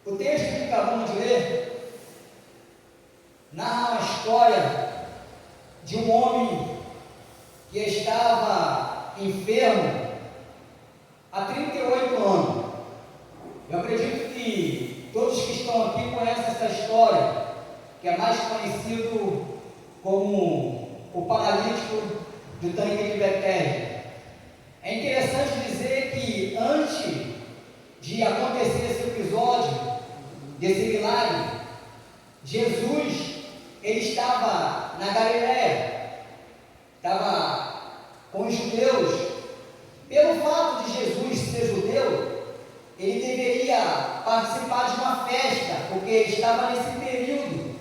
O texto que acabamos de ler narra uma história de um homem que estava enfermo há 38 anos. Eu acredito que todos que estão aqui conhecem essa história, que é mais conhecido como o paralítico do tanque de Betesda. É interessante dizer que antes de acontecer esse episódio, desse milagre, Jesus, ele estava na Galileia, estava com os judeus. Pelo fato de Jesus ser judeu, ele deveria participar de uma festa, porque ele estava nesse período.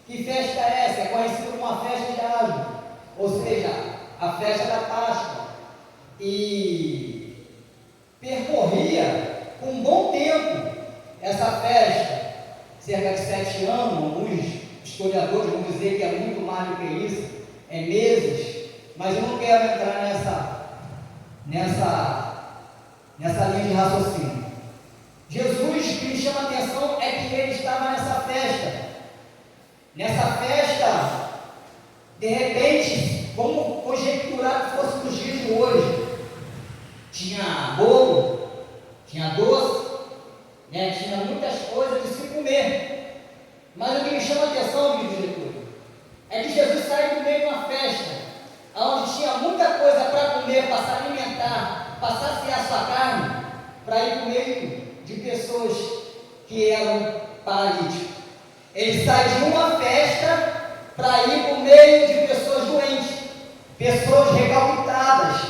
Que festa é essa? É conhecida como a festa de Asmo, ou seja, a festa da Páscoa. E percorria com um bom tempo essa festa, cerca de 7 anos. Alguns historiadores vão dizer que é muito mais do que isso, é meses, mas eu não quero entrar nessa linha de raciocínio. Jesus, o que me chama a atenção é que ele estava nessa festa. Nessa festa, de repente, vamos conjecturar que fosse nos dias de hoje, tinha bolo, tinha doce, tinha muitas coisas de se comer. Mas o que me chama a atenção, meu diretor, é que Jesus sai do meio de uma festa, onde tinha muita coisa para comer, para se alimentar, para saciar a sua carne, para ir para o meio de pessoas que eram paralíticos. Ele sai de uma festa para ir para o meio de pessoas doentes, pessoas recalcitadas,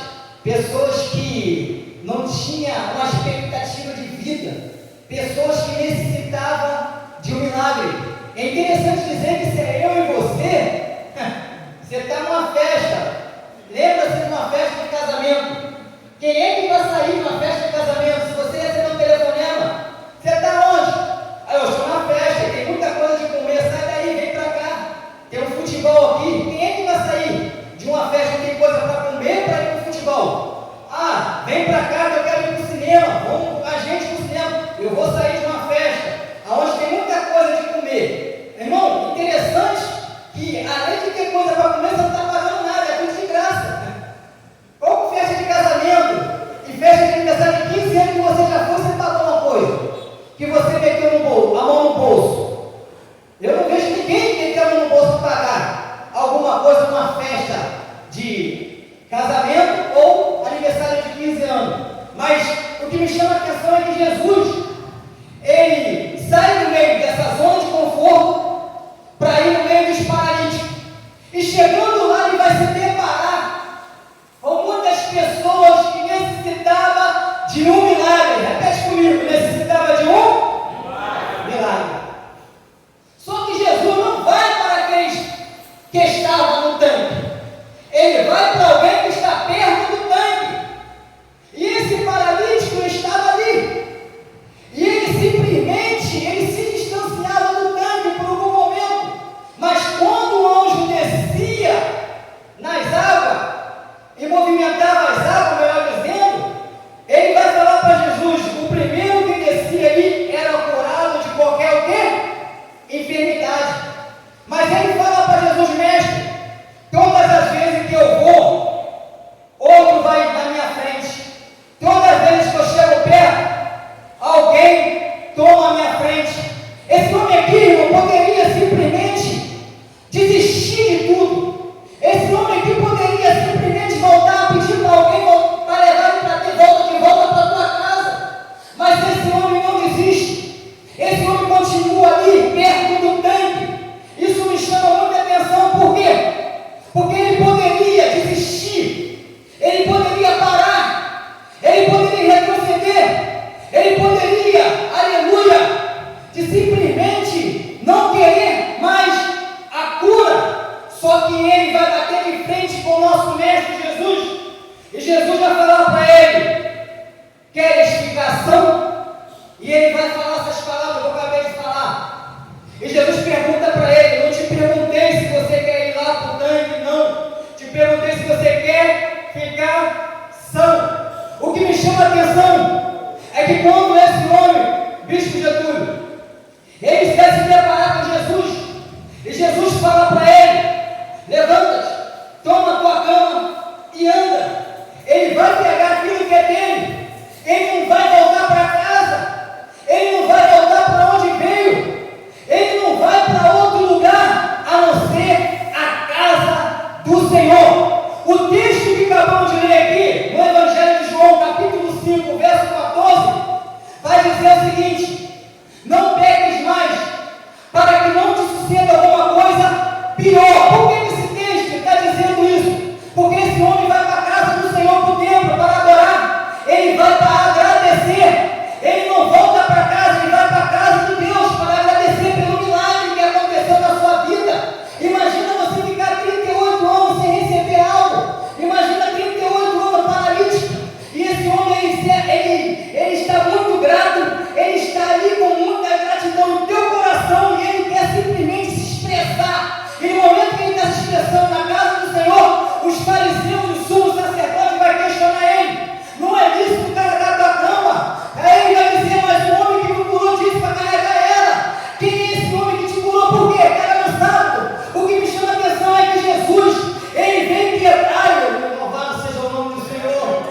pessoas que não tinham uma expectativa de vida, pessoas que necessitavam de um milagre. É interessante dizer que se é eu e você está numa festa, lembra-se de uma festa de casamento. Quem é que vai sair de uma festa de casamento? Se você receber um telefonema, você está onde? Eu estou na festa, tem muita coisa de comer, sai daí, vem para cá, tem um futebol aqui. Quem é que vai sair de uma festa que tem coisa para comer para ir para o futebol? Vem para cá que eu quero ir para o cinema, vamos a gente para o cinema. Eu vou sair de uma festa onde tem muita coisa de comer. Irmão, interessante que além de ter coisa para comer, você não está pagando nada, é tudo de graça. Como festa de casamento e festa de aniversário de 15 anos que você já foi, você pagou uma coisa que você meteu a mão no bolso. Eu não vejo ninguém que meteu a mão no bolso para pagar alguma coisa numa festa de casamento ou aniversário de 15 anos. Mas o que me chama a atenção é que Jesus, ele sai do meio dessa zona de conforto para ir no meio dos paralíticos. E chegando lá, ele vai se deparar com muitas pessoas que necessitavam de um milagre. Repete comigo, necessitava de um milagre. Só que Jesus não vai para aqueles que estavam no tanque. Ele vai para alguém que está perto do tanque. E esse paralítico estava ali. E ele se distanciava do tanque por algum momento. Mas quando o anjo descia nas águas e movimentava as águas, melhor dizendo, ele vai falar para Jesus, o primeiro que descia ali era curado de qualquer o quê? Enfermidade. Mas ele fala para Jesus, mestre, todas as vezes que eu vou, outro vai na minha frente. Todas as vezes que eu chego perto, alguém toma a minha frente. Esse homem aqui, irmão, poderia simplesmente desistir de tudo. Esse homem aqui poderia simplesmente voltar a pedir para alguém para levar ele para ter volta de volta para a tua casa. Mas esse homem não desiste. Esse homem continua ali, perto do tanque. Isso me chama muita atenção. Por quê? Porque ele poderia desistir. Ele poderia parar. Ele poderia retroceder. Ele poderia, aleluia, de simplesmente não querer mais a cura. Só que ele vai bater de frente com o nosso mestre Jesus. E Jesus vai falar para ele: queres ficar são? E ele vai falar essas palavras que eu acabei de falar. E Jesus pergunta para ele: eu não te perguntei se você quer ir lá para o tanque, não. Te perguntei se você quer ficar são. O que me chama a atenção é que quando esse homem, Bispo Getúlio, Jesus fala para ele: levanta-te, toma a tua cama e anda. Ele vai pegar aquilo que é dele, ele não vai voltar para casa, ele não vai voltar para onde veio, ele não vai para outro lugar a não ser a casa do Senhor. O texto que acabamos de ler aqui, no Evangelho de João, capítulo 5, verso 14, vai dizer o seguinte: não peques mais, para que não te suceda alguma coisa pior. Por que esse texto está dizendo isso? Porque esse homem vai para a casa do Senhor, para o templo, para adorar, ele vai para agradecer, ele não volta para casa, ele vai para a casa de Deus para agradecer pelo milagre que aconteceu na sua vida. Imagina você ficar 38 anos sem receber algo, imagina 38 anos paralítico, e esse homem, ele está muito grato, ele está ali com muita gratidão no teu coração, e ele quer simplesmente se expressar. E no momento que ele está se expressando na casa do Senhor, os fariseus, os sumos sacerdotes vai questionar ele: não é isso que o cara da tua cama? Aí ele vai dizer: mas o homem que me curou disse para carregar ela. Quem é esse homem que te curou? Por quê? Era no sábado. O que me chama a atenção é que Jesus, ele vem quebrar. Louvado seja o nome do Senhor.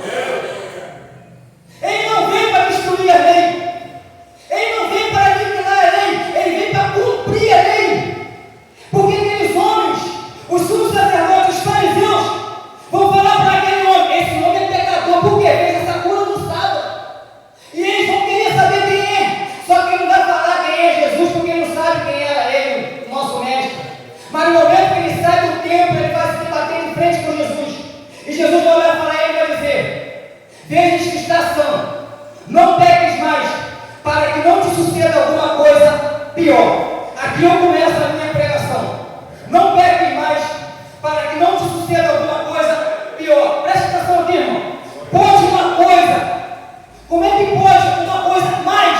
Ele não vem para destruir a lei, ele não vem para aniquilar a lei, ele vem para cumprir a lei. Porque aqueles homens, os sumos sacerdotes, os fariseus, vão falar para aquele homem: esse homem é pecador, por quê? Fez essa cura no sábado. E eles vão querer saber quem é, só que ele não vai falar quem é Jesus, porque ele não sabe quem era ele, o nosso mestre. Mas no momento que ele sai do templo, ele vai se debater em frente com Jesus, e Jesus vai olhar para ele e vai dizer: vejas que está sã, não peques mais, para que não te suceda alguma coisa pior. Aqui eu começo a minha pregação. Não peques mais, para que não te suceda alguma coisa pior. Preste atenção aqui, irmão. Pode uma coisa, como é que pode uma coisa mais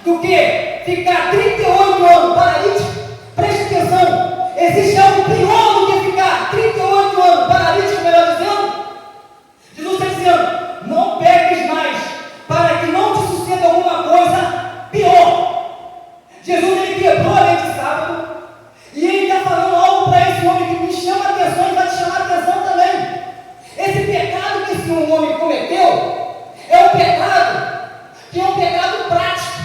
do que ficar 38 anos paralítico? Preste atenção. Existe algo pior do que ficar 38 anos paralítico, melhor dizendo? Jesus está dizendo: não peques mais, para que não te suceda alguma coisa pior. Jesus, ele quebrou a lei de sábado, e ele está falando algo para esse homem que me chama a atenção e vai te chamar a atenção também. Esse pecado que esse homem cometeu é um pecado que é um pecado prático,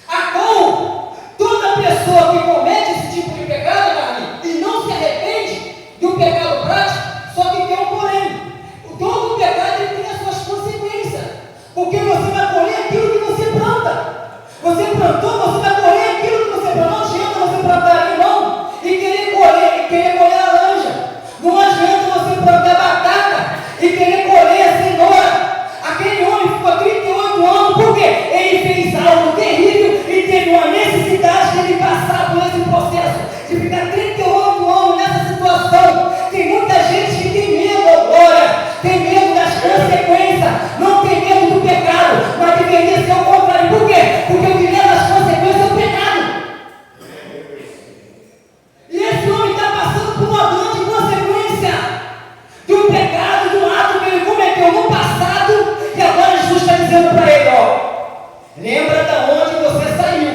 a qual toda pessoa que comete esse tipo de pecado, Davi, e não se arrepende do pecado prático, só que tem um porém. Todo pecado ele tem as suas consequências, porque você vai colher aquilo que você planta. Você plantou, você vai colher aquilo que você plantou. Não adianta você plantar limão e querer colher laranja. Não adianta você plantar batata e querer colher a cenoura. Aquele homem ficou 38 anos porque ele fez algo terrível e teve uma necessidade de ele passar por esse processo, de ficar 38 anos nessa situação. Tem muita gente que tem medo agora, tem medo das consequências, não tem medo do pecado, mas deveria ser o contrário. Por quê? Porque o que leva as consequências é o pecado. E esse homem está passando por uma grande consequência de um pecado, de um ato que ele cometeu no passado, e agora Jesus está dizendo para ele: ó, lembra de onde você saiu,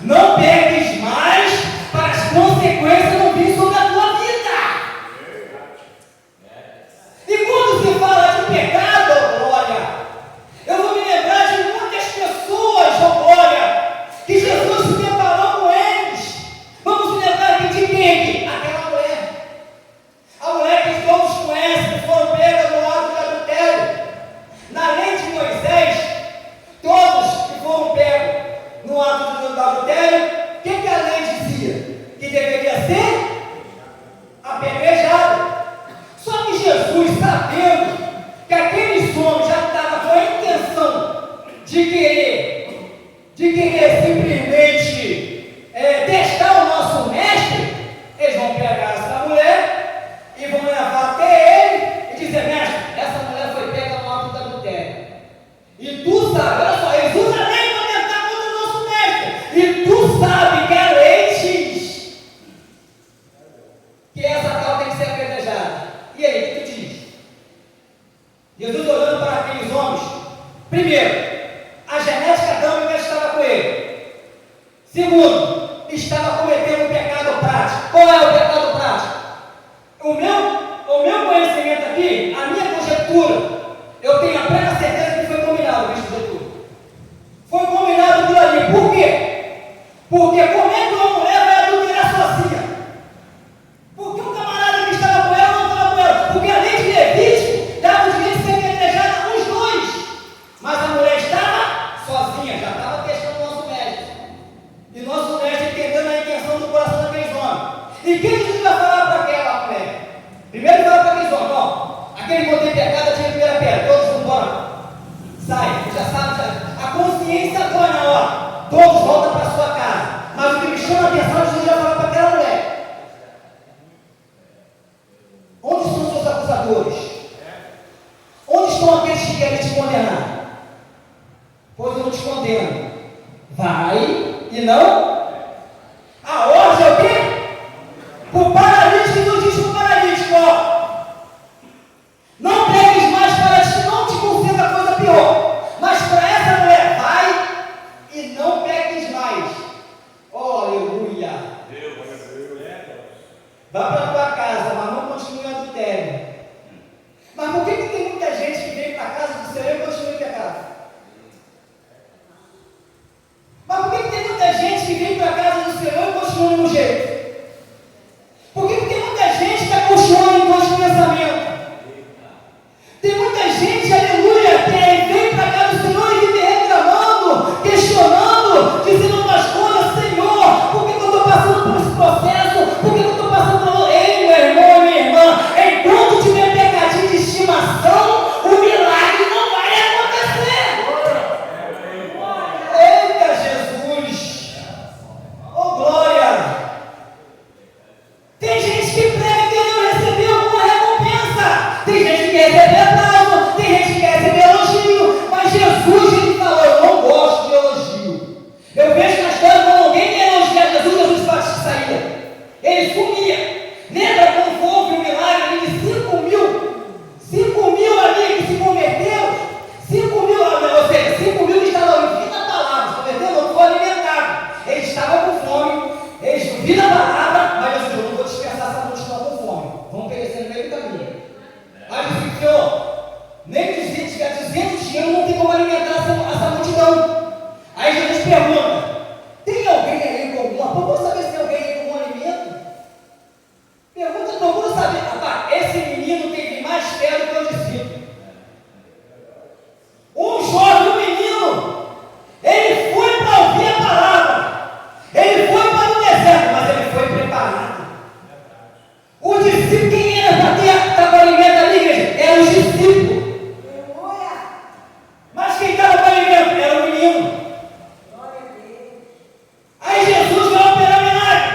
não peques mais para as consequências não virem sobre a tua vida. E quando se fala de pecado, glória, eu vou me lembrar de muitas pessoas, glória, que Jesus se deparou com eles. Vamos se lembrar aqui de quem aqui? Aquela mulher. A mulher que todos conhecem, que foram pegas no ato de adultério. Na lei de Moisés, todos que foram pegos no ato de adultério, o que a lei dizia? Que deveria ser apedrejado. Só que Jesus, sabendo que aqueles homens já estavam com a intenção de querer simplesmente testar o nosso mestre, eles vão pegar essa mulher e vão levar até ele e dizer: mestre, essa mulher foi pega no ato de adultério. E tu sabe, olha só, eles usam a lei para tentar contra o nosso mestre. E tu sabe que a lei diz que essa tal tem que ser apedrejada. E aí, o que tu diz? Jesus olhando para aqueles homens, primeiro, a genética adâmica estava com ele. Segundo, estava cometendo um pecado prático. Qual é o pecado que Jesus vai falar para aquela mulher? Primeiro ele fala para aqueles homens, ó, aquele que contém pecado, atira a primeira pedra, todos vão embora. Sai, já sabe, já. A consciência agora na hora, todos voltam para sua casa. Mas o que me chama a atenção, Jesus vai falar para aquela mulher: onde estão os seus acusadores? Onde estão aqueles que querem te condenar? Pois eu não te condeno. Vai e não. A ordem é o quê? O paralítico, Jesus diz para o paralítico: ó, não pregues mais para ti, não te conceda coisa pior. Mas para essa mulher, vai e não peques mais. Oh, aleluia. Vá para a tua casa, mas não continue em adultério. Mas por que tem muita gente que vem para a casa do Senhor e continua em pecado? Mas por que tem muita gente que vem para a casa do Senhor e continua no jeito? Por que tem muita gente que está continuando em dois pensamentos? Tem muita gente, aleluia, que vem para a casa do Senhor e vive reclamando, questionando, dizendo umas coisas: Senhor, por que eu estou passando por esse processo? Por que eu estou passando por... Ei, meu irmão, minha irmã, enquanto tiver pecadinho de estimação, o milagre não vai acontecer. Eita Jesus! Oh glória! Tem gente que prega querendo receber alguma recompensa, tem gente que quer receber aplauso, tem gente que quer receber elogio, mas Jesus, ele falou: eu não gosto de elogio. Eu vejo na história, quando alguém quer elogiar Jesus, Jesus faz saída, ele sumia. Lembra quando houve um milagre ali de 5 mil ali que se converteram? 5 mil, ou seja, 5 mil que estavam ouvindo a palavra, se converteram, não foram alimentados. Eles estavam com fome, eles ouviram a palavra, mas Jesus: eu não vou dispensar essa multidão com fome, vão perecer no meio do caminho. Aí ele disse: Senhor, nem que tiver 200 quilos, não tem como alimentar essa multidão. Aí Jesus pergunta: tem alguém aí com alguma? Procura saber se tem alguém aí com algum alimento. Pergunta, procura saber. Rapaz, esse menino teve mais fé do que o discípulo. Um jovem, um menino, ele foi para ouvir a palavra, ele foi para o deserto, mas ele foi preparado. O discípulo, quem era para ter alimento ali, igreja? Era os discípulos. Mas quem estava para alimento? Era o menino. Aí Jesus vai operar milagre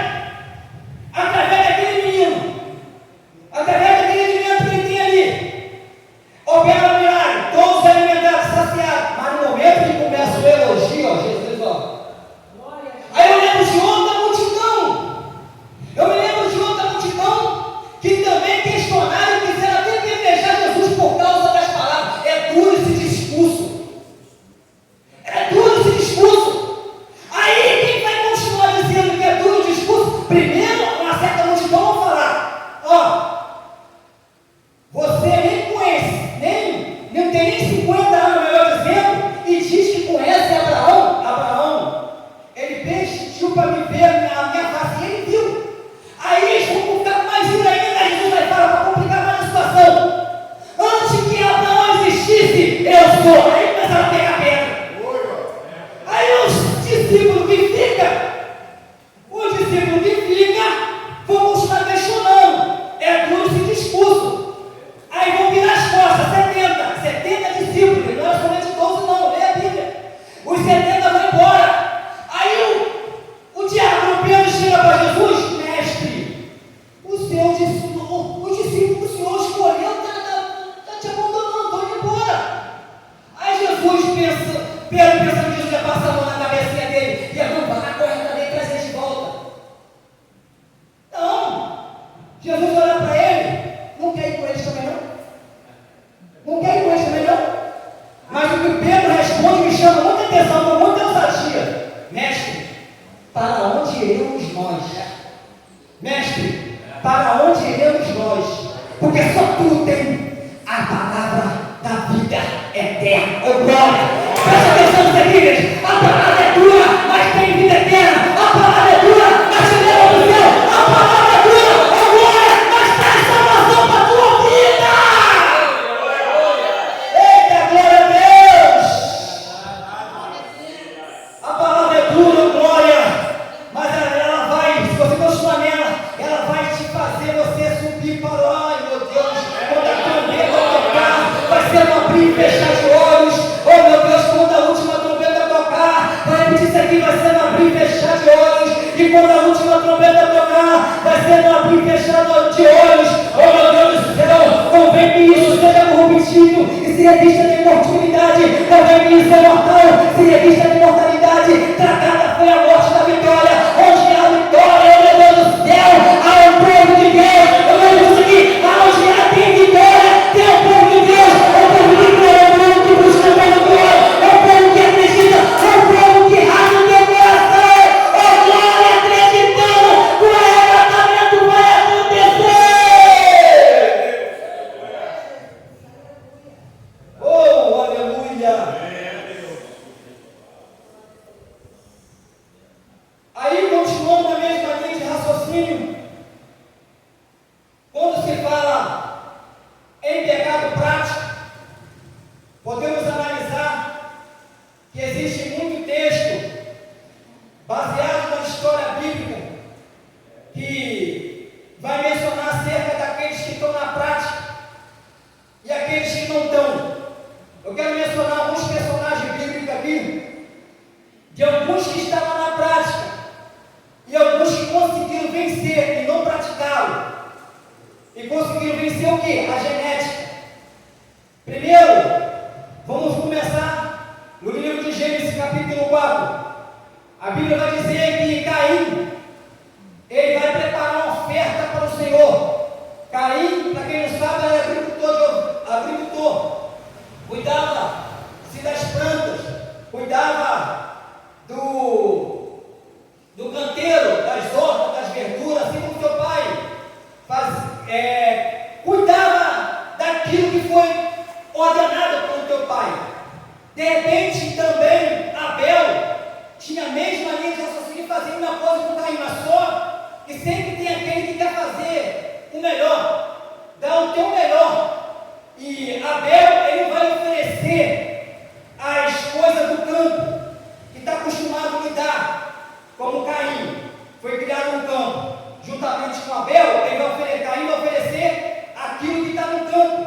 através daquele menino, através daquele alimento que ele tem ali. Opera o milagre, todos alimentados, saciados. Mas no momento que começa o elogio, ó, Jesus, ó. Aí eu lembro de outra multidão. Eu me lembro de outra multidão que também questionaram e quiseram até apedrejar Jesus por causa das palavras. É duro esse discurso. É duro esse discurso. Aí quem vai continuar dizendo que é duro o discurso? Primeiro, uma certa multidão vai falar: ó, você nem conhece, não tem nem 50 anos, melhor dizendo, e diz que conhece Abraão. Abraão, ele pediu para me ver a minha face, e ele viu. Aí eles vão ficar mais ira ainda. Jesus vai falar para complicar mais a situação: antes que Abraão existisse, eu sou. Aí começaram a pegar pedra. Aí os discípulos que ficam, vão continuar questionando. É duro esse discurso. Aí vão virar as costas, 70 discípulos, não é somente 12 não, lê a Bíblia. Os 70 vão embora. Aí o diabo Pedro chega para Jesus: mestre, o discípulo do Senhor escolheu, está te abandonando, estou indo embora. Aí Jesus pensa, Pedro pensando que Jesus ia passar a mão na cabecinha dele, e não vai, corre também, traz ele de volta. Não, Jesus olha para ele: não quer ir com eles também não? Não quer ir com eles também não? Mas o que Pedro responde me chama muita atenção, com muita ousadia: mestre, para onde iremos nós? Mestre, para onde iremos nós? Porque só tu tem a palavra da vida eterna. Oh glória! Presta atenção nisso aqui, igreja. A palavra é dura, mas tem vida eterna. A palavra é dura, mas te leva ao céu. A palavra é dura, oh glória, mas traz salvação para a tua vida. Eita, glória a Deus! A palavra é dura, oh glória, mas ela vai, se você continuar nela, ela vai de olhos, oh meu Deus do céu, convém que isso seja corruptível e se resista de mortalidade, convém que isso é mortal, se resista de mortalidade, tragada foi a morte da vitória, onde há vitória, oh meu Deus do céu, há o povo de Deus, eu vou conseguir, onde há tem vitória, tem o povo de Deus, o povo de Deus, o povo que busca pelo Deus, o povo que acredita, o povo que rasga o teu coração, oh glória, acreditando, o arrebatamento vai acontecer. Oh, aleluia. Aí, continuando na mesma linha de raciocínio, quando se fala em pecado prático, podemos analisar que existe muito texto baseado na história bíblica que vai mencionar acerca daqueles que estão na prática e aqueles que não estão. Eu quero mencionar alguns personagens bíblicos aqui, de alguns que estavam na prática e alguns que conseguiram vencer e não praticá-lo. E conseguiram vencer o quê? A genética. Primeiro, vamos começar no livro de Gênesis, capítulo 4. A Bíblia vai dizer que Caim, ele vai preparar uma oferta para o Senhor. Caim, para quem não sabe, era agricultor. Cuidava-se das plantas, cuidava do canteiro, das hortas, das verduras, assim como seu pai cuidava daquilo que foi ordenado pelo teu pai. De repente, também, Abel tinha a mesma linha de raciocínio, fazendo uma coisa com Caim, mas só que sempre tem aquele que quer fazer o melhor, dar o teu melhor. E Abel, ele vai oferecer as coisas do campo, que está acostumado a lidar, como Caim, foi criado no campo. Juntamente com Abel, Caim vai oferecer aquilo que está no campo,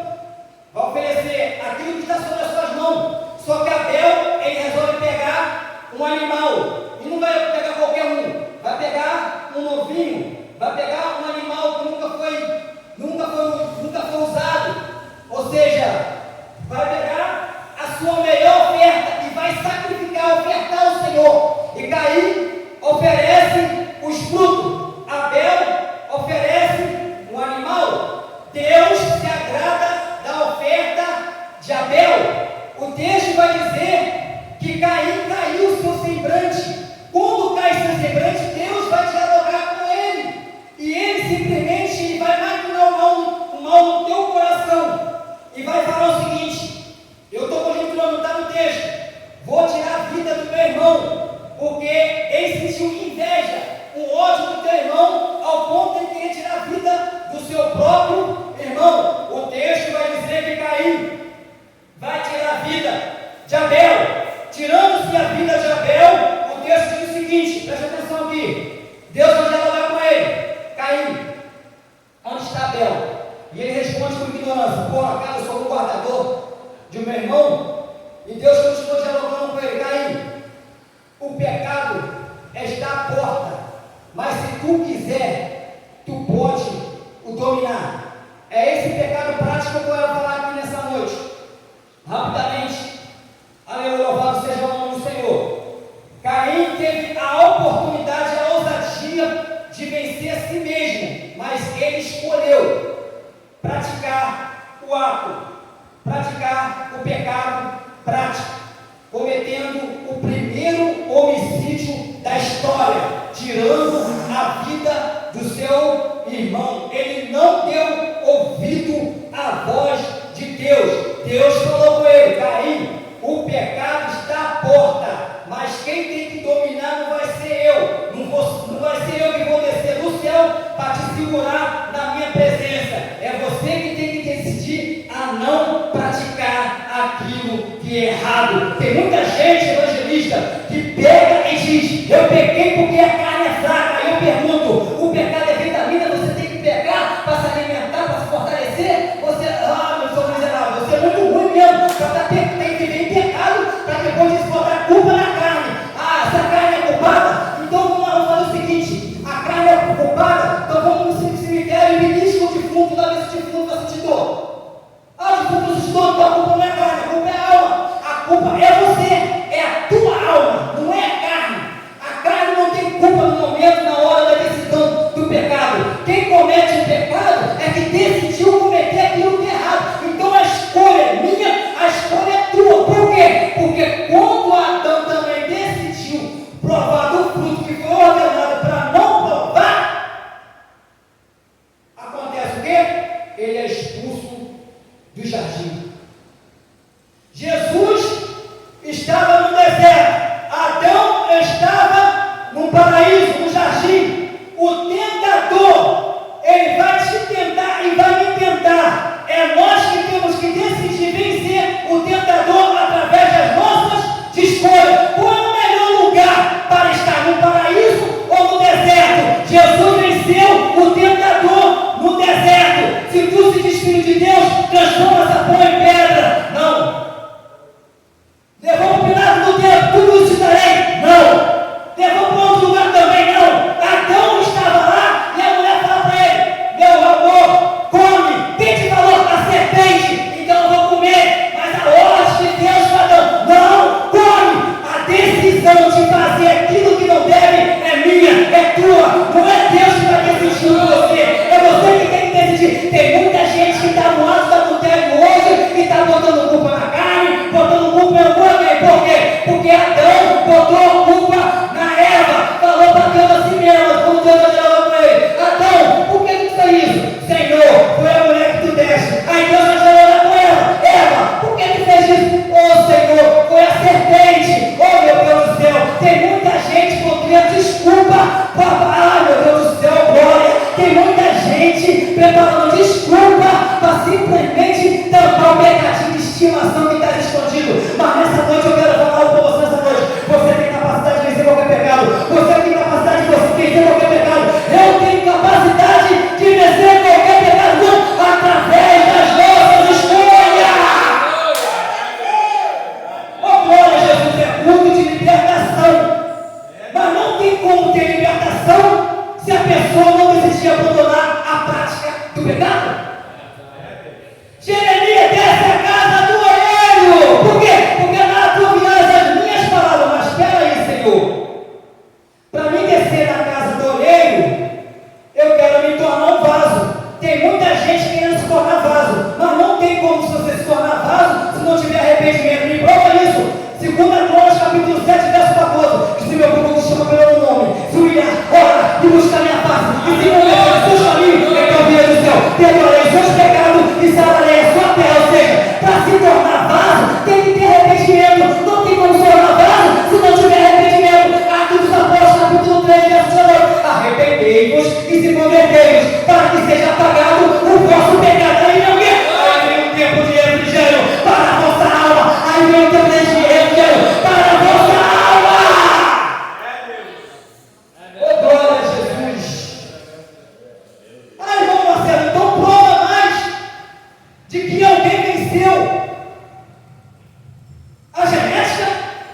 vai oferecer aquilo que está sobre as suas mãos. Só que Abel, ele resolve pegar um animal, e não vai pegar qualquer um, vai pegar um novinho, vai pegar um animal que nunca foi usado, ou seja, vai pegar a sua melhor oferta e vai sacrificar, ofertar ao Senhor. E Caim oferece os frutos, Abel oferece um animal. Deus se agrada da oferta de Abel. O texto vai dizer que Caim caiu o seu semblante. Quando cai seu semblante, Deus vai dialogar com ele. E ele simplesmente vai maquinar o mal no teu coração. E vai falar o seguinte: eu estou conjecturando, está no texto, vou tirar a vida do meu irmão, porque ele sentiu inveja, o ódio do teu irmão, ao ponto de querer tirar a vida do seu próprio irmão. O texto vai dizer que Caim vai tirar a vida de Abel. Tirando-se a vida de Abel, o texto diz o seguinte, preste atenção aqui, Deus vai dialogar com ele: Caim, onde está Abel? E ele responde com ignorância: por acaso eu sou um guardador de meu irmão? E Deus continua dialogando com ele: Caim, o pecado está à porta, mas se tu quiser, tu pode o dominar. É esse pecado prático que eu quero falar aqui nessa noite. Rapidamente, aleluia, louvado seja o nome do Senhor. Caim teve a oportunidade, a ousadia de vencer a si mesmo, mas ele escolheu praticar o ato, praticar o pecado prático, cometendo o primeiro homicídio da história, tirando a vida do seu irmão. Ele não deu ouvido à voz de Deus. Deus falou com ele: Caim, o pecado está à porta, mas quem tem que dominar não vai ser eu, não vai ser eu que vou descer do céu para te segurar na minha presença. É você que tem que decidir a não praticar aquilo que é errado. Tem muita gente, evangelista, que pega e diz: eu pequei porque a carne é fraca. Aí eu pergunto: o pecado é vitamina? Você tem que pegar para se alimentar, para se fortalecer? Meu senhor miserável, você é muito ruim mesmo, tem que viver em pecado para depois disso botar a culpa na carne. Essa carne é culpada? Então vamos fazer o seguinte: a carne é culpada, então vamos no cemitério estimação que está escondido. Mas nessa noite eu quero falar algo para você nessa noite. Você tem capacidade de vencer qualquer pecado. Você tem capacidade de vencer qualquer pecado. Eu tenho capacidade de vencer qualquer pecado através das nossas escolhas. Oh, glória a Jesus, é culto de libertação. Mas não tem como ter libertação se a pessoa não decidir abandonar a prática do pecado. Jeremias desce a casa do olheiro. Por quê? Porque na tua viagem as minhas palavras. Mas espera aí, Senhor. Para mim descer na casa do olheiro, eu quero me tornar um vaso. Tem muita gente querendo se tornar vaso, mas não tem como você se tornar vaso se não tiver arrependimento. Me prova isso. 2 Crônicas, capítulo 7, verso 14. Que se meu povo chama pelo nome, se humilhar, ora e buscar minha face, e se converter os seus caminhos, então virei do céu, perdoarei os seus pecados e sararei a sua terra. Ou seja, para se tornar vaso, tem que ter arrependimento. Não tem como se tornar vaso se não tiver arrependimento. Atos dos Apóstolos, capítulo 3, verso 19. Arrependei-vos e se convertei-vos, para que seja apagado o vosso pecado. Aí não quer? Aí vem um tempo de refrigério para a vossa alma. Aí vem um tempo de refrigério para a vossa alma. Oh, glória a Jesus. Ai, irmão Marcelo, então prova mais de que alguém venceu a genética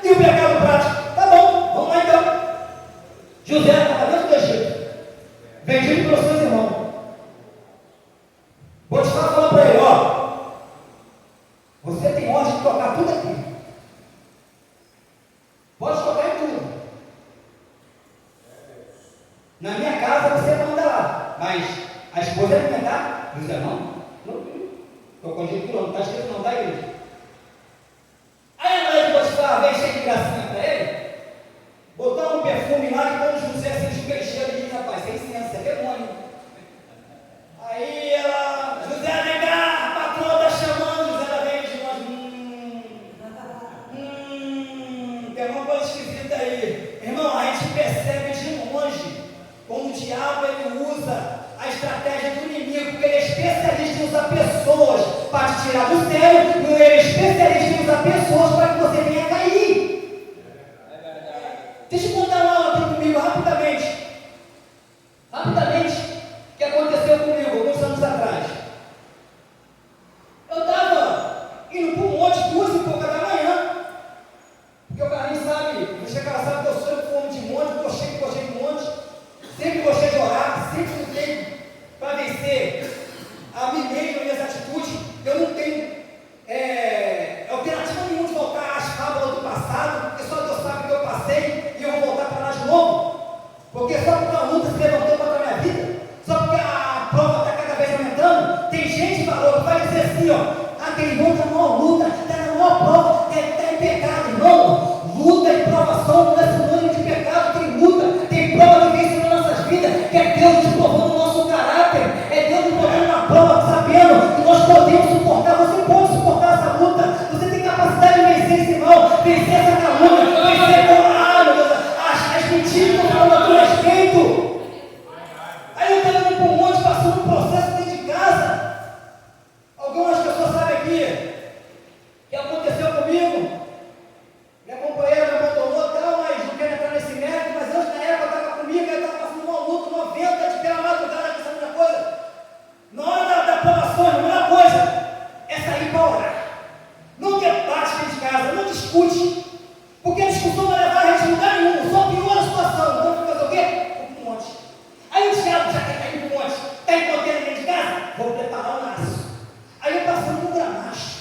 e o pecado prático. Tá bom, vamos lá então. José estava dentro do Egito, vendido pelos seus irmãos. Potifar falou para ele: ó, você tem ordem de tocar tudo aqui. Pode tocar em tudo. Na minha casa você manda lá, mas a esposa é minha, tá? José, não. Estou conjecturando, não está escrito não, tá, igreja? Aí a mulher de Potifar vem cheia de gracinha para ele, botar um perfume lá que quando José se despecheira, ele diz: rapaz, sem ciência, é demônio. Aí ela: José, vem cá, a patroa está chamando. José, ela vem de longe. Tem alguma coisa esquisita aí. Irmão, a gente percebe de longe como o diabo ele usa a estratégia do inimigo, porque ele é especialista em usar pessoas para te tirar do sério, e ele é especialista em usar pessoas para que você venha cair. Deixa eu contar uma aqui comigo rapidamente. O que aconteceu comigo alguns anos atrás. Eu estava indo para um monte, 2h pouca da manhã, porque o Carlinhos sabe, você cara sabe que eu sou fome de monte, gostei de monte, sempre gostei de orar, sempre lutei para vencer a mim mesmo, minhas atitudes. Eu não tenho alternativa nenhuma de voltar às fábulas do passado, porque só Deus sabe que eu passei e eu vou voltar para lá de novo. Porque só porque a luta se levantou contra a minha vida, só porque a prova está cada vez aumentando, tem gente, valor, que vai dizer assim, ó: aquele irmão está na maior luta, está na maior prova, está em pecado. Irmão, luta e provação não é sinônimo de pecado. Tem luta, tem prova que vem sobre nossas vidas, que é Deus te provando o nosso caráter, é Deus nos botando na prova, sabendo que nós podemos suportar. Você pode suportar essa luta, você tem capacidade de vencer esse mal, vencer essa calúnia, vencer as mentiras que estão falando a teu respeito. Aí eu estava indo para um monte, passando um processo dentro de casa. Algumas pessoas sabem aqui o que aconteceu comigo. Minha companheira me abandonou, tal, mas não quero entrar nesse mérito. Mas antes, na época, eu estava comigo, eu estava passando uma luta, 90 de pela madrugada, que sabe uma coisa? Na hora da provação, a primeira coisa é sair para orar. Não debate dentro de casa, não discute, porque a discussão não vai levar a gente a lugar nenhum, só piora a situação. Então, vou fazer o quê? Vou para um monte. Aí o diabo já quer cair para um monte. Está encontrando dentro de casa? Vou preparar um laço. Aí eu passando no gramacho.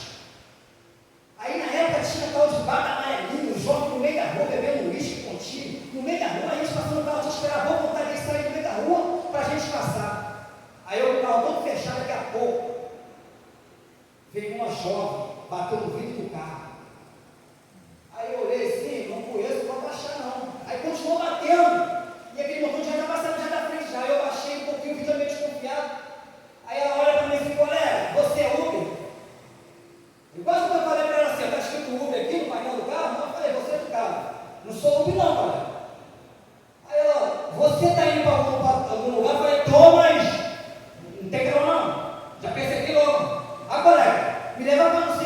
Aí na época tinha tal de barra amarelinho, jovem no meio da rua, bebendo lixo contigo, no meio da rua, a gente passando o carro, tinha que esperar, vou contar que sair no meio da rua para a gente passar. Aí eu, o carro todo fechado, daqui a pouco veio uma jovem, bateu no vidro do carro. Aí eu olhei assim, não conheço, não vou baixar não. Aí continuou batendo, e aquele motor já estava passando já da frente. Aí eu baixei um pouquinho, o vidro meio desconfiado. Aí ela olha para mim e disse: colega, você é Uber? Eu quase que eu falei para ela assim: está escrito Uber aqui no painel do carro? Não, eu falei: você é do carro. Não sou Uber não, colega. Aí ela: você está indo para algum lugar? Eu falei: tô, mas não tem carro não. Já pensei aqui logo. Ah, colega, me leva para você.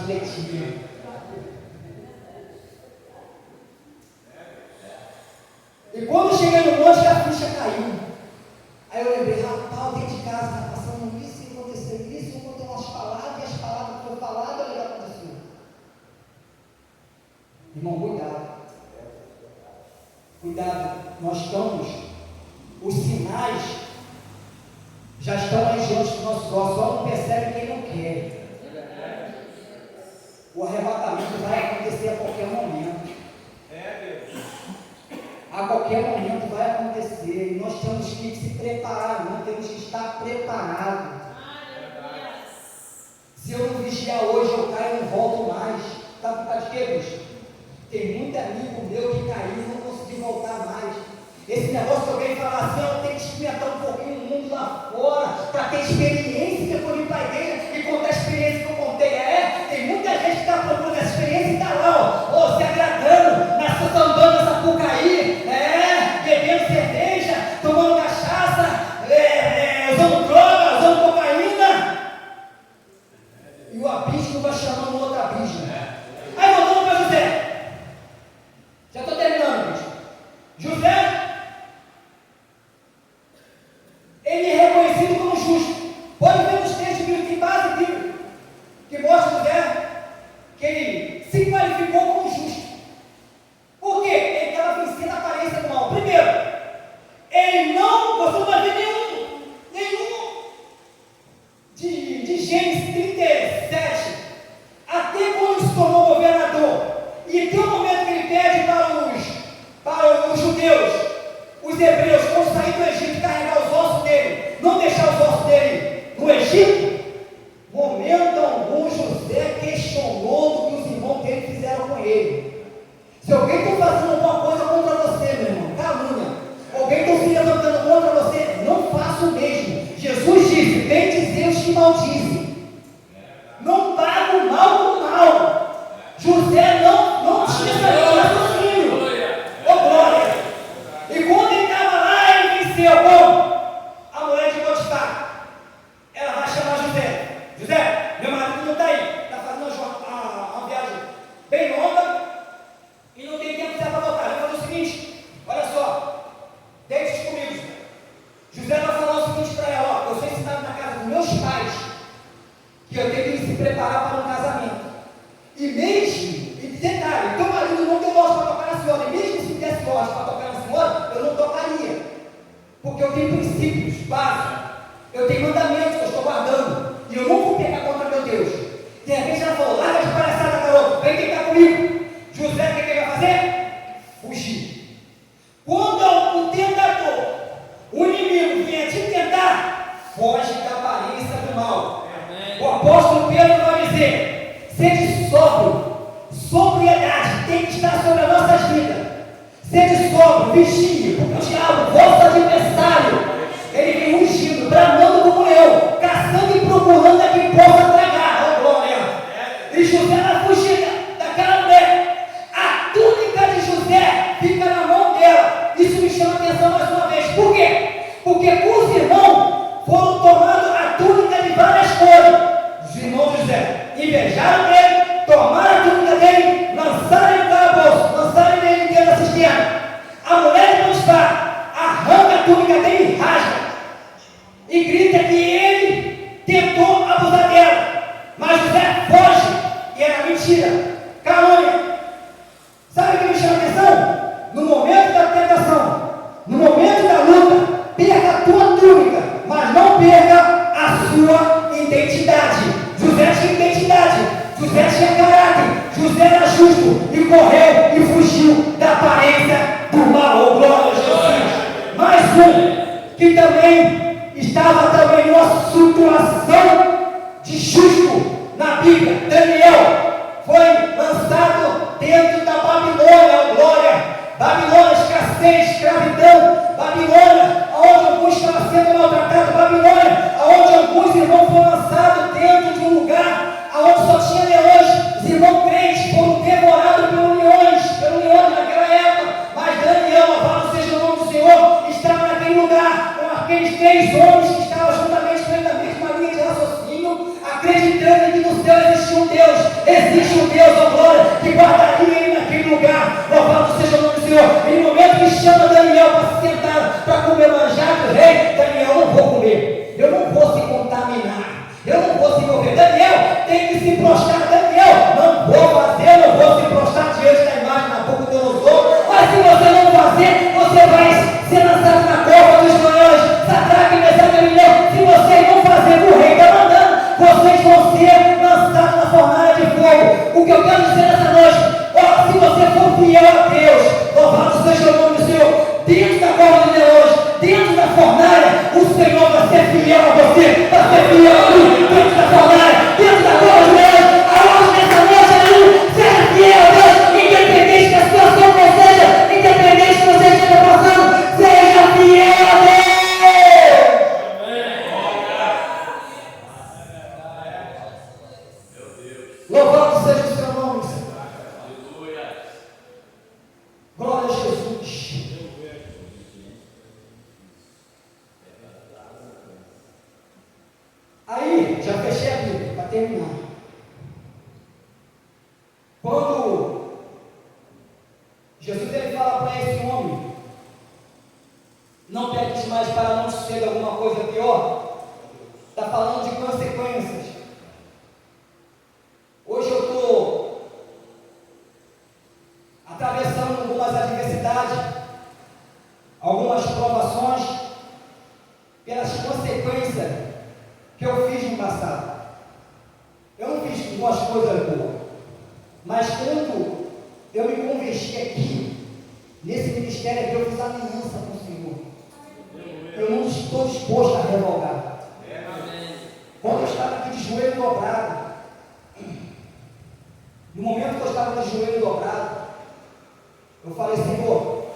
bicicletinha. E quando eu cheguei no monte, a ficha caiu. Aí eu lembrei, rapaz, dentro de casa está passando isso, e aconteceu isso, eu contei umas palavras, e as palavras que foram faladas, olha o que aconteceu. Irmão, cuidado. Cuidado, nós estamos, os sinais já estão aí diante dos nossos olhos, só não percebe quem não quer. O arrebatamento vai acontecer a qualquer momento. A qualquer momento vai acontecer. E nós temos que se preparar, nós temos que estar preparados. Se eu não vigiar hoje, eu caio e não volto mais. Sabe por causa de quê, bicho? Tem muito amigo meu que caiu e não conseguiu voltar mais. Esse negócio que alguém fala assim, eu tenho que experimentar um pouquinho o mundo lá fora, para ter experiência, que eu vou ir para a igreja e contar a experiência que eu contei. Tem muita gente que está procurando essa experiência e está lá, ó, se agradando, na sua sambando essa Pucaí, bebendo cerveja, tomando cachaça, usando droga, usando cocaína. E o abismo vai chamando o outro abismo. Aí voltando para José. Já estou terminando, bicho. José, ele é reconhecido como justo. Pode ver nos textos bíblicos, tem base bíblica, que mostra José que ele se qualificou como justo. Por quê? Ele estava vencendo a aparência do mal. Primeiro, ele não, você não vai ver nenhum de Gênesis 37, até quando ele se tornou governador. E tem um momento que ele pede para os judeus, os hebreus, quando sair do Egito, carregar os ossos dele, não deixar os ossos dele no Egito. Momento algum, José questionou do que os irmãos dele fizeram com ele. Se alguém está fazendo alguma coisa contra você, meu irmão, calúnia, alguém está se levantando contra você, não faça o mesmo. Jesus disse, bem dizer os que maldizem, não paga o mal com o mal. José não tinha essa raciocínio. Ô glória! E quando ele estava lá, ele venceu. Bom, a mulher de Potifar, ela vai chamar José. José, meu marido não está aí, está fazendo uma viagem bem longa e não tem tempo para voltar. Ele falou o seguinte: olha só, deixe comigo, José. José vai falar o seguinte para ela: ó, eu sou ensinado na casa dos meus pais que eu tenho que se preparar para um casamento. E mesmo, e detalhe, teu marido não tem voz para tocar na senhora, e mesmo se tivesse voz para tocar na senhora, eu não tocaria, porque eu tenho princípios básicos, eu tenho mandamentos que eu estou guardando, e eu não vou pecar contra meu Deus. De repente ela falou: larga de palhaçada, garoto, vem tentar comigo. José, o que ele vai fazer? Fugir. Quando o tentador, o inimigo vier te tentar, foge da aparência do mal. Amém. O apóstolo Pedro vai dizer: sede sóbrio, sobriedade tem que estar sobre as nossas vidas. Sede sóbrio, vigie, porque o diabo, vosso adversário, ele vem rugindo, bramando como leão, caçando e procurando a quem possa tragar. Oh glória! E José vai fugir daquela mulher. A túnica de José fica na mão dela. Isso me chama a atenção mais uma vez. Por quê? Porque os irmãos foram tomando a túnica de várias cores. Os irmãos de José invejaram dele, tomaram a túnica dele, lançaram ele no calabouço, lançaram ele dentro da cisterna. A mulher de Potifar arranca a túnica dele e rasga. E grita que ele tentou abusar dela. Mas José foge. E era mentira, calúnia. Sabe o que me chama a atenção? No momento da tentação, no momento da luta, perca a tua túnica, mas não perca a sua identidade. José tinha identidade, José tinha caráter, José era justo e correu e fugiu da aparência do mal. Oh, glória a Jesus. Mais um que também estava também numa situação de justo na Bíblia. Daniel foi lançado dentro da Babilônia. Oh, glória! Babilônia, escassez, escravidão. Babilônia, onde alguns estavam sendo maltratados. Babilônia, onde alguns irmãos foram lançados dentro de um lugar onde só tinha leões. Os irmãos crentes foram devorados pelos leões naquela época. Mas Daniel, louvado seja o nome do Senhor, estava naquele lugar com aqueles 3 homens que estavam juntamente com ele na mesma linha de raciocínio, acreditando que no céu existia um Deus. O que eu quero dizer nessa noite, ó, se você for fiel a Deus, louvado seja o nome do Senhor, dentro da cova de leões, dentro da fornalha, o Senhor vai ser fiel a você, vai ser fiel a mim, dentro da fornalha, dentro da cova de leões, aonde nessa noite, aleluia, seja fiel a Deus, independente da situação que seja, independente do que você esteja passando, seja fiel a Deus. Louvado seja o seu nome, Senhor. Glória a Jesus. Aí, já fechei a Bíblia, para terminar. Quando Jesus ele fala para esse homem, não peques mais para não suceder alguma coisa pior, está falando de consequências. Hoje eu estou atravessando algumas adversidades, algumas provações, pelas consequências que eu fiz no passado. Eu não fiz algumas coisas boas, mas quando eu me converti aqui, nesse ministério aqui, eu fiz aliança com o Senhor. Eu não estou disposto a revogar. Quando eu estava aqui de joelho dobrado, no momento que eu estava de joelho dobrado, eu falei, Senhor,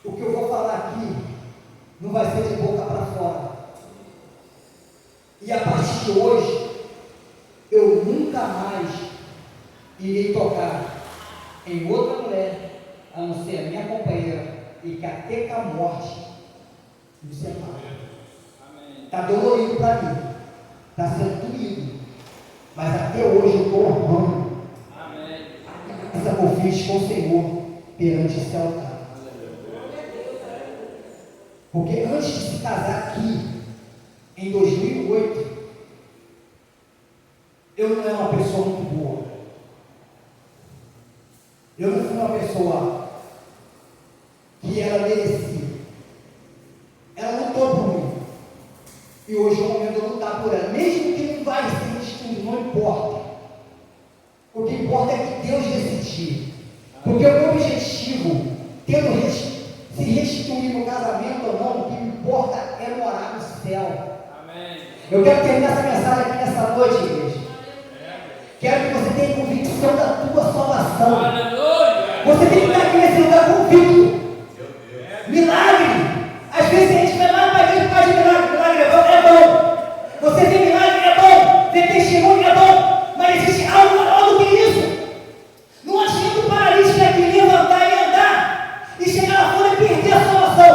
o que eu vou falar aqui não vai ser de boca para fora. E a partir de hoje, eu nunca mais irei tocar em outra mulher, a não ser a minha companheira, e que até que a morte nos separe. Está dolorido para mim, está sendo doído, mas até hoje eu estou honrando essa que eu fiz com o Senhor perante esse altar. Porque antes de se casar aqui, em 2008, eu não era uma pessoa muito boa. Eu não fui uma pessoa que ela merecia. Ela lutou por mim. E hoje é o momento de eu lutar por ela. Mesmo que não vai ser estudo, não importa. O que importa é que Deus decidir. Porque o meu objetivo, tendo se restituir no casamento ou não, o que importa é morar no céu. Eu quero terminar essa mensagem aqui nessa noite, igreja. Quero que você tenha convicção da tua salvação. Você tem que estar aqui nesse lugar convicto. Milagre. Às vezes a gente vai lá para a igreja por causa de milagre. Milagre é bom. Você tem milagre, é bom. Ter testemunho, é bom. Mas existe algo maior do que isso. Não adianta o paralítico aqui levantar e andar e chegar lá fora e perder a salvação.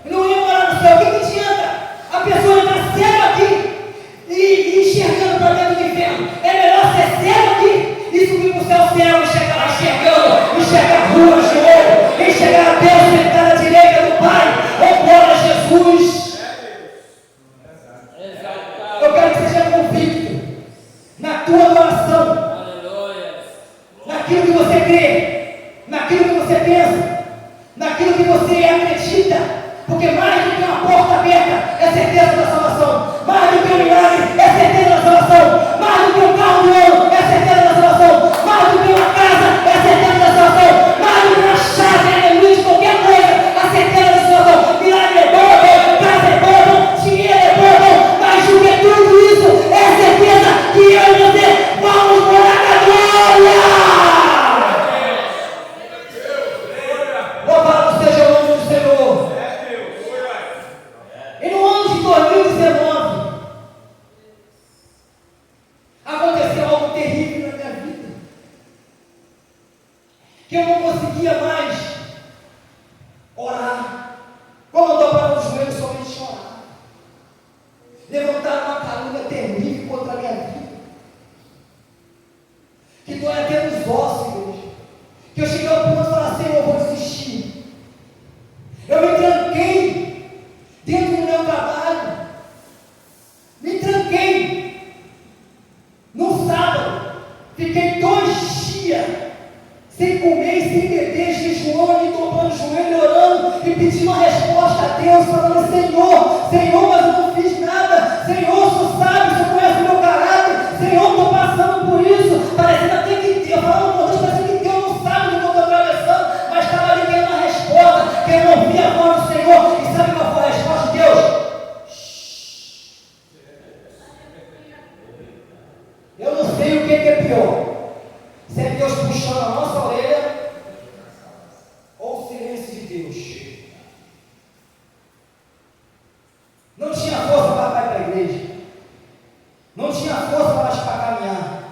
Não ia morar no céu. O que adianta? A pessoa está cega aqui e enxergando para dentro do inferno. É melhor ser cego aqui e subir para o céu e chegar lá enxergando, enxergar ruas de ouro, enxergar a Deus sentado à direita do Pai. Oh, glória a Jesus. Eu quero que seja convicto na tua adoração, naquilo que você crê, naquilo que você pensa, naquilo que você acredita. Porque mais do que uma porta aberta é certeza da salvação. Mais do que um milagre é certeza da salvação. Mais do que um carro de ouro é certeza da salvação. Mais do que uma casa é certeza da salvação. Mais do que uma chave, aleluia, de qualquer coisa, a certeza da salvação. Milagre é bom, casa é bom, dinheiro é bom, mais do que tudo isso é certeza que eu e você vamos morar na glória. Louvado seja o nome do Senhor. E no ano de 2019, aconteceu algo terrível na minha vida, que eu não conseguia mais orar. Quando eu dobrava os joelhos, somente chorar. Levantaram uma calúnia terrível contra a minha vida, que dói até nos ossos, igreja. Que eu cheguei ao ponto de falar, Senhor, eu vou desistir. Eu me tranquei dentro do meu trabalho, me tranquei no sábado, fiquei 2 dias sem comer e sem beber, jejuando e dobrando o joelho, orando e pedindo uma resposta a Deus, falando, Senhor, mas eu não fiz nada, Senhor, o Senhor sabe, o Senhor conhece o meu caráter, Senhor, estou passando por o que é pior? Se é Deus puxando a nossa orelha ou o silêncio de Deus? Não tinha força para ir para a igreja, não tinha força mais para caminhar,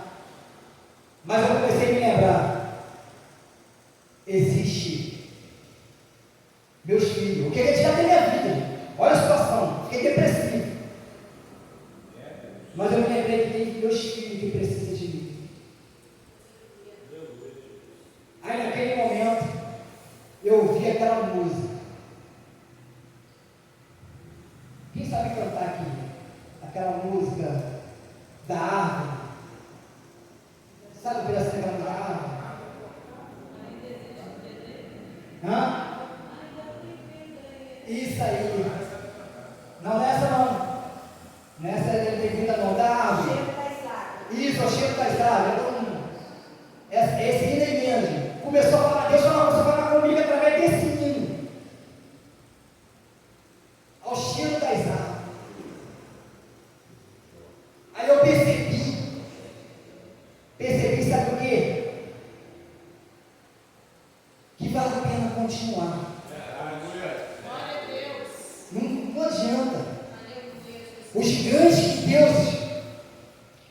mas eu comecei a me lembrar: existe meus filhos. Eu queria tirar da minha vida. Olha a situação, fiquei depressivo. Mas eu me lembrei que tem meus filhos que precisam de mim. Aí naquele momento eu ouvi aquela música. Quem sabe cantar aqui? Aquela música da árvore. Sabe o pedacinho da árvore? Hã? Isso aí. Não, nessa não. Nessa é devida não. Da árvore. Isso, o cheiro das árvores. Esse hino aí mesmo. Começou a falar, Deus começou a falar comigo através desse hino. Ao cheiro das árvores. Aí eu percebi, sabe o quê? Que vale a pena continuar. Não adianta. Os gigantes que Deus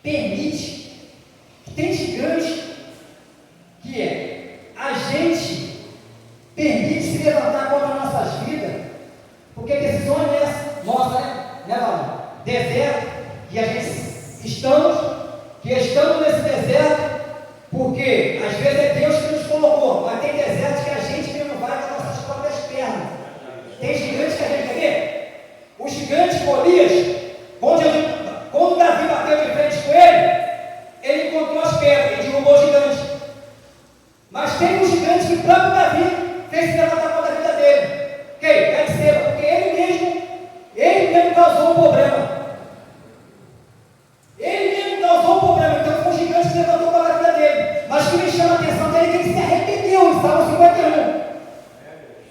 permite, tem gigantes que a gente permite se levantar contra as nossas vidas, porque a decisão é nossa, né, Valão? Deserto, que a gente estamos nesse deserto, porque às vezes é Deus que nos colocou, mas tem desertos que a gente mesmo vai com as nossas próprias pernas. Tem gigantes que a gente quer ver. O gigante Golias, quando Davi bateu de frente com ele encontrou as pedras e derrubou o gigante. Mas tem um gigante que o próprio Davi fez se levantar contra a vida dele. Perceba, porque ele mesmo causou um problema. Então foi um gigante que levantou contra a vida dele. Mas o que me chama a atenção dele é que ele se arrependeu em Salmo 51.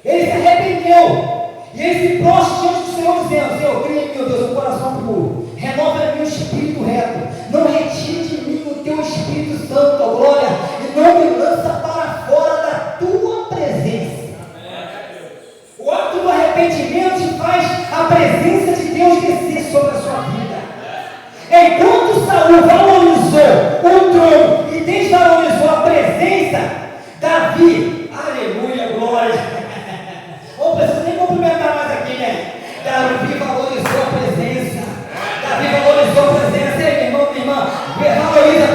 Ele se arrependeu. E ele se prostra diante do Senhor, dizendo: Senhor, cria em mim, meu Deus, um coração puro, renova em mim o espírito reto, não retire de mim o teu Espírito Santo, ó glória, e não me lança para fora da tua presença. O ato do arrependimento faz a presença de Deus descer sobre a sua vida. Enquanto Saul valorizou o trono e desvalorizou a presença, Davi, aleluia, glória. Não preciso nem cumprimentar mais aqui, né? Davi valorizou a presença. Ei, meu irmão, minha irmã, valoriza a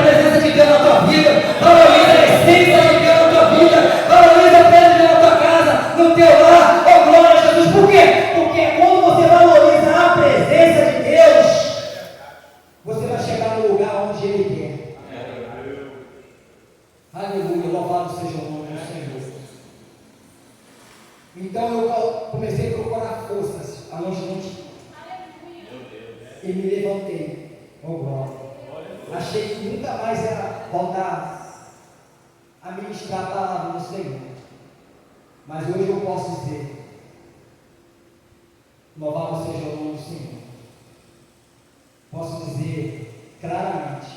presença de Deus na tua vida, valoriza a essência de Deus na tua vida, valoriza a presença de Deus na tua casa, no teu lar. Oh, glória a Jesus. Por quê? Porque quando você valoriza a presença de Deus, você vai chegar no lugar onde Ele quer. Aleluia, louvado seja o nome do Senhor. Então eu comecei a procurar forças aonde não tinha. E me levantei. Oh, glória. Achei que nunca mais ia voltar a ministrar a palavra do Senhor. Mas hoje eu posso dizer: louvado seja o nome do Senhor. Posso dizer claramente: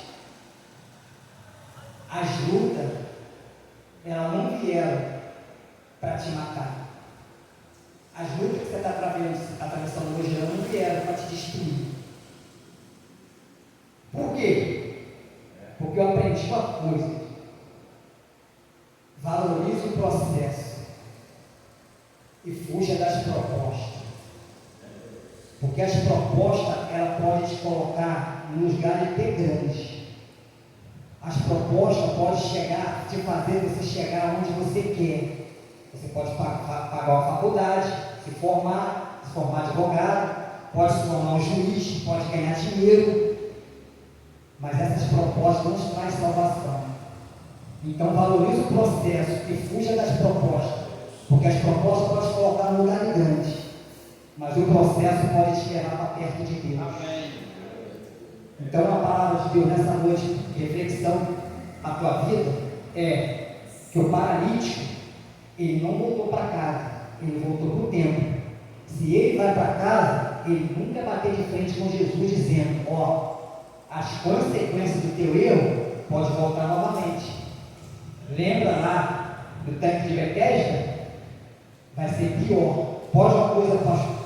as lutas, elas não vieram para te matar. As lutas que você está atravessando hoje, elas não vieram para te destruir. Por quê? Porque eu aprendi uma coisa: valorize o processo e fuja das propostas. Porque as propostas, ela pode te colocar num lugar de ter grande. As propostas podem te fazer você chegar onde você quer. Você pode pagar uma faculdade, se formar advogado, pode se tornar um juiz, pode ganhar dinheiro. Mas essas propostas não te trazem salvação. Então valorize o processo e fuja das propostas. Porque as propostas podem te colocar num lugar grande, mas o processo pode te levar para perto de Deus. Amém. Então a palavra de Deus nessa noite, reflexão à tua vida, é que o paralítico, ele não voltou para casa, ele voltou para o templo. Se ele vai para casa, ele nunca bater de frente com Jesus dizendo: ó, as consequências do teu erro podem voltar novamente. Lembra lá do tanque de Betesda? Vai ser pior. Pode uma coisa,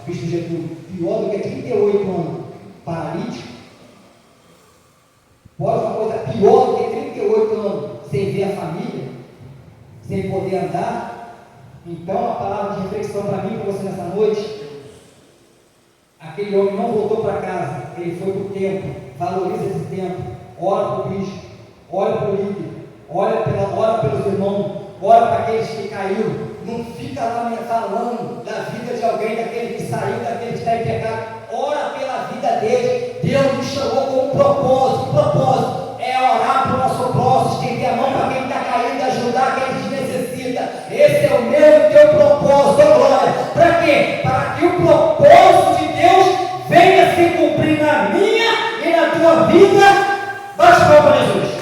Cristo Getúlio, pior do que 38 anos paralítico? Pode uma coisa pior do que 38 anos sem ver a família? Sem poder andar? Então, a palavra de reflexão para mim e para você nessa noite: aquele homem não voltou para casa, ele foi para o templo. Valoriza esse tempo, ora para o bispo, ora para o líder, ora pelos irmãos, ora para aqueles que caíram. Não fica falando da vida de alguém, daquele que saiu, daquele que está em pecado. Ora pela vida dele. Deus nos chamou com um propósito. O propósito é orar para o nosso próximo, estender a mão para quem está caído, ajudar quem necessita. Esse é o meu e o teu propósito, glória. Para quê? Para que o propósito de Deus venha se cumprir na minha e na tua vida. Bate palma, Jesus.